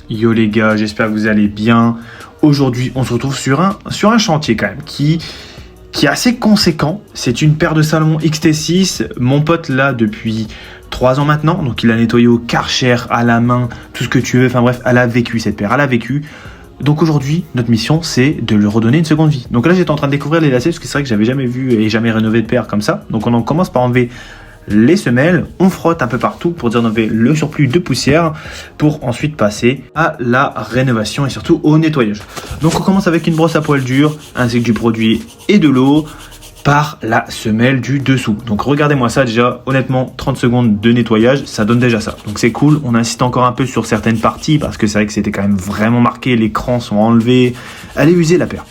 Yo les gars, j'espère que vous allez bien. Aujourd'hui, on se retrouve sur un chantier quand même qui est assez conséquent. C'est une paire de Salomon XT6. Mon pote là depuis 3 ans maintenant. Donc il a nettoyé au Karcher, à la main, tout ce que tu veux. Enfin bref, elle a vécu cette paire, elle a vécu. Donc aujourd'hui, notre mission, c'est de lui redonner une seconde vie. Donc là, j'étais en train de découvrir les lacets parce que c'est vrai que j'avais jamais vu et jamais rénové de paire comme ça. Donc on en commence par enlever les semelles, on frotte un peu partout pour enlever le surplus de poussière pour ensuite passer à la rénovation et surtout au nettoyage. Donc on commence avec une brosse à poil dur ainsi que du produit et de l'eau par la semelle du dessous. Donc regardez-moi ça déjà, honnêtement 30 secondes de nettoyage, ça donne déjà ça. Donc c'est cool, on insiste encore un peu sur certaines parties parce que c'est vrai que c'était quand même vraiment marqué, les crans sont enlevés, elle est usée la paire.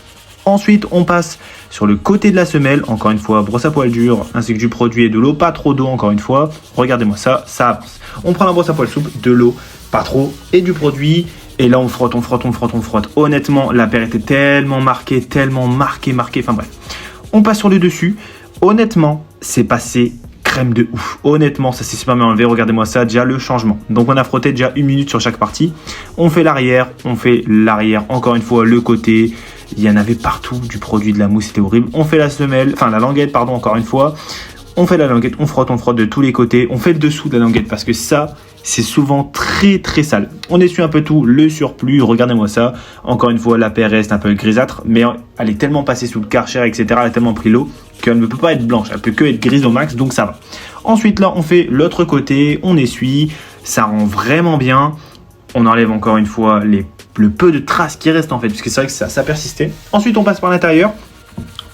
Ensuite, on passe sur le côté de la semelle, encore une fois, brosse à poil dur, ainsi que du produit et de l'eau, pas trop d'eau encore une fois. Regardez-moi ça, ça avance. On prend la brosse à poil souple, de l'eau, pas trop, et du produit. Et là, on frotte, on frotte, on frotte, on frotte. Honnêtement, la paire était tellement marquée, enfin bref. On passe sur le dessus. Honnêtement, c'est passé crème de ouf. Honnêtement, ça s'est super bien enlevé. Regardez-moi ça, déjà le changement. Donc, on a frotté déjà 1 minute sur chaque partie. On fait l'arrière, encore une fois, le côté. Il y en avait partout du produit, de la mousse, c'était horrible. On fait la semelle, enfin la languette, pardon, encore une fois. On fait la languette, on frotte de tous les côtés. On fait le dessous de la languette parce que ça, c'est souvent très très sale. On essuie un peu tout, le surplus, regardez-moi ça. Encore une fois, la paire reste un peu grisâtre, mais elle est tellement passée sous le Karcher, etc. Elle a tellement pris l'eau qu'elle ne peut pas être blanche, elle peut que être grise au max, donc ça va. Ensuite là, on fait l'autre côté, on essuie, ça rend vraiment bien. On enlève encore une fois le peu de traces qui restent en fait, parce que c'est vrai que ça persistait. Ensuite, on passe par l'intérieur,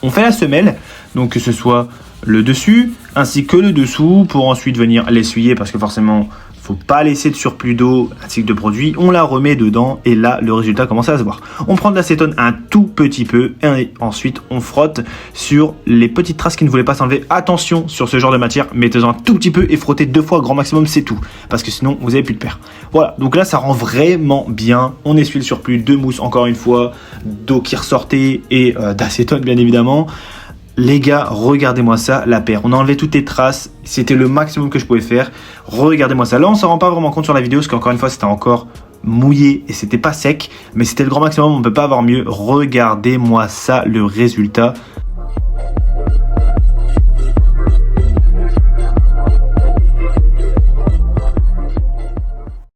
on fait la semelle, donc que ce soit le dessus ainsi que le dessous, pour ensuite venir l'essuyer, parce que forcément, faut pas laisser de surplus d'eau ainsi que de produit. On la remet dedans et là, le résultat commence à se voir. On prend de l'acétone un tout petit peu et ensuite, on frotte sur les petites traces qui ne voulaient pas s'enlever. Attention sur ce genre de matière, mettez-en un tout petit peu et frottez 2 fois grand maximum, c'est tout. Parce que sinon, vous n'avez plus de paire. Voilà, donc là, ça rend vraiment bien. On essuie le surplus de mousse, encore une fois, d'eau qui ressortait et d'acétone, bien évidemment. Les gars, regardez-moi ça, la paire. On a enlevé toutes les traces, c'était le maximum que je pouvais faire. Regardez-moi ça. Là, on ne s'en rend pas vraiment compte sur la vidéo parce qu'encore une fois, c'était encore mouillé et c'était pas sec, mais c'était le grand maximum, on ne peut pas avoir mieux. Regardez-moi ça, le résultat.